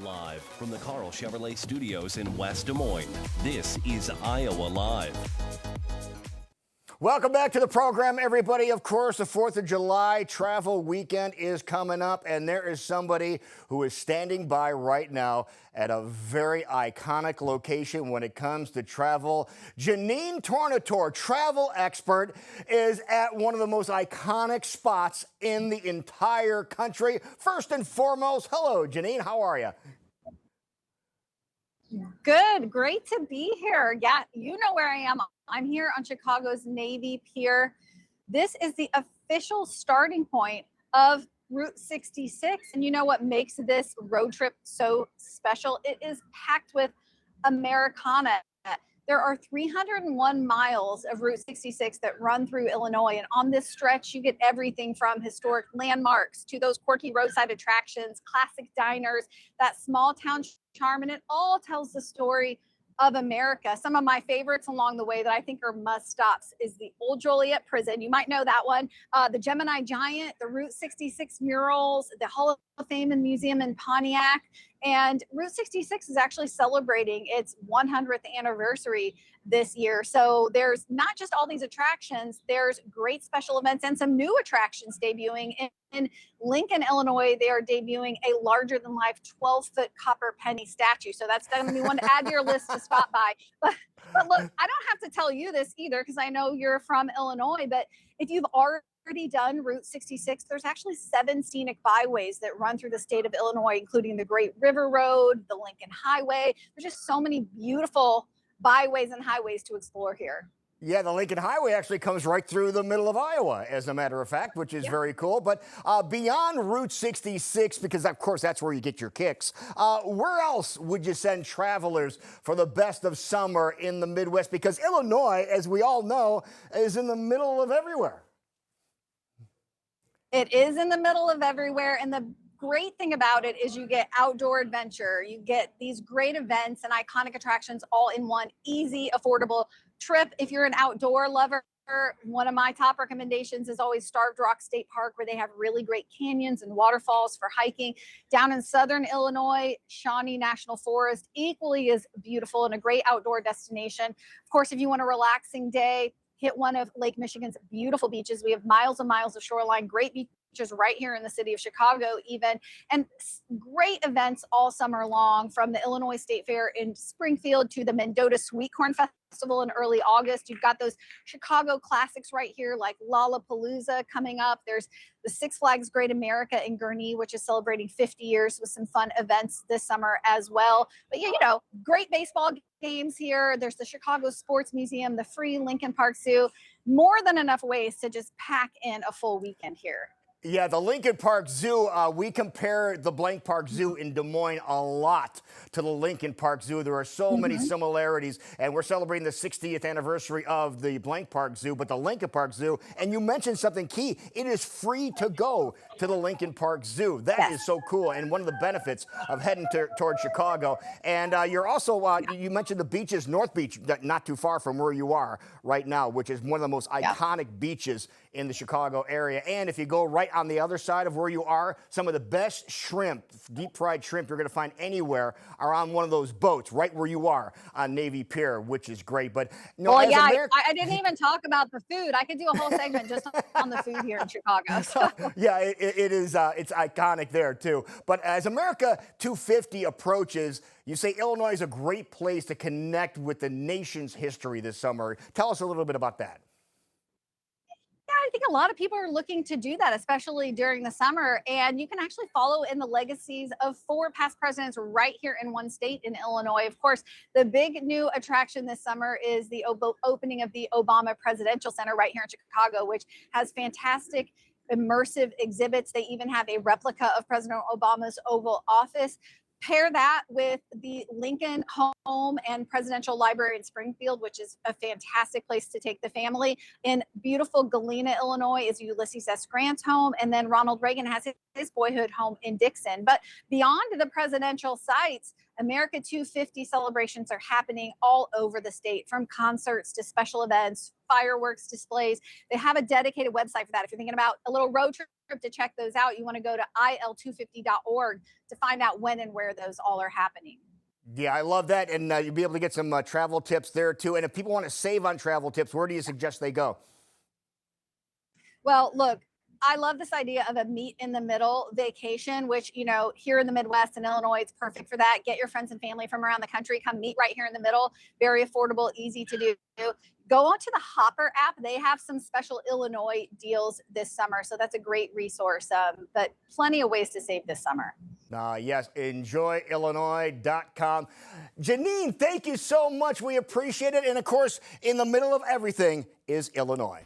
Live from the Carl Chevrolet Studios in West Des Moines, this is Iowa Live. Welcome back to the program, everybody. Of course, the 4th of July travel weekend is coming up, and there is somebody who is standing by right now at a very iconic location when it comes to travel. Jeanenne Tornatore, travel expert, is at one of the most iconic spots in the entire country. First and foremost, hello, Jeanenne. How are you? Good. Great to be here. Yeah, you know where I am. I'm here on Chicago's Navy Pier. This is the official starting point of Route 66. And you know what makes this road trip so special? It is packed with Americana. There are 301 miles of Route 66 that run through Illinois. And on this stretch, you get everything from historic landmarks to those quirky roadside attractions, classic diners, that small town charm. And it all tells the story of America. Some of my favorites along the way that I think are must stops is the Old Joliet Prison. You might know that one. The Gemini Giant, the Route 66 murals, the Hall of Fame and Museum in Pontiac. And Route 66 is actually celebrating its 100th anniversary this year. So there's not just all these attractions, there's great special events and some new attractions debuting in Lincoln, Illinois. They are debuting a larger than life 12-foot copper penny statue. So that's going to be one to add to your list to stop by. But look, I don't have to tell you this either, because I know you're from Illinois, but if you've already done Route 66, there's actually 7 scenic byways that run through the state of Illinois, including the Great River Road, the Lincoln Highway. There's just so many beautiful byways and highways to explore here. Yeah, the Lincoln Highway actually comes right through the middle of Iowa, as a matter of fact, which is very cool. But beyond Route 66, because of course that's where you get your kicks, where else would you send travelers for the best of summer in the Midwest? Because Illinois, as we all know, is in the middle of everywhere. It is in the middle of everywhere. And the great thing about it is you get outdoor adventure, you get these great events and iconic attractions all in one easy, affordable trip. If you're an outdoor lover, one of my top recommendations is always Starved Rock State Park, where they have really great canyons and waterfalls for hiking. Down in southern Illinois, Shawnee National Forest equally is beautiful and a great outdoor destination. Of course, if you want a relaxing day, hit one of Lake Michigan's beautiful beaches. We have miles and miles of shoreline, great beaches right here in the city of Chicago even, and great events all summer long, from the Illinois State Fair in Springfield to the Mendota Sweet Corn Festival in early August. You've got those Chicago classics right here like Lollapalooza coming up. There's the Six Flags Great America in Gurnee, which is celebrating 50 years with some fun events this summer as well. But yeah, you know, great baseball games here. There's the Chicago Sports Museum, the free Lincoln Park Zoo, more than enough ways to just pack in a full weekend here. Yeah, the Lincoln Park Zoo, we compare the Blank Park Zoo in Des Moines a lot to the Lincoln Park Zoo. There are so many similarities, and we're celebrating the 60th anniversary of the Blank Park Zoo, but the Lincoln Park Zoo, and you mentioned something key, it is free to go to the Lincoln Park Zoo. That is so cool, and one of the benefits of heading towards Chicago. And you're also, you mentioned the beaches, North Beach, not too far from where you are right now, which is one of the most iconic beaches in the Chicago area. And if you go right on the other side of where you are, some of the best shrimp, deep fried shrimp you're going to find anywhere are on one of those boats right where you are on Navy Pier, which is great. But no, well, yeah, I didn't even talk about the food. I could do a whole segment just on the food here in Chicago. So. Yeah, it is. It's iconic there too. But as America 250 approaches, you say Illinois is a great place to connect with the nation's history this summer. Tell us a little bit about that. Yeah, I think a lot of people are looking to do that, especially during the summer. And you can actually follow in the legacies of 4 past presidents right here in one state in Illinois. Of course, the big new attraction this summer is the opening of the Obama Presidential Center right here in Chicago, which has fantastic immersive exhibits. They even have a replica of President Obama's Oval Office. Pair that with the Lincoln Home and Presidential Library in Springfield, which is a fantastic place to take the family. In beautiful Galena, Illinois, is Ulysses S. Grant's home, and then Ronald Reagan has his boyhood home in Dixon. But beyond the presidential sites, America 250 celebrations are happening all over the state, from concerts to special events, fireworks displays. They have a dedicated website for that. If you're thinking about a little road trip to check those out, you want to go to il250.org to find out when and where those all are happening. Yeah, I love that. And you'll be able to get some travel tips there, too. And if people want to save on travel tips, where do you suggest they go? Well, look, I love this idea of a meet in the middle vacation, which, you know, here in the Midwest and Illinois, it's perfect for that. Get your friends and family from around the country, come meet right here in the middle. Very affordable, easy to do. Go onto the Hopper app. They have some special Illinois deals this summer. So that's a great resource, but plenty of ways to save this summer. Yes, enjoyillinois.com. Jeanenne, thank you so much. We appreciate it. And of course, in the middle of everything is Illinois.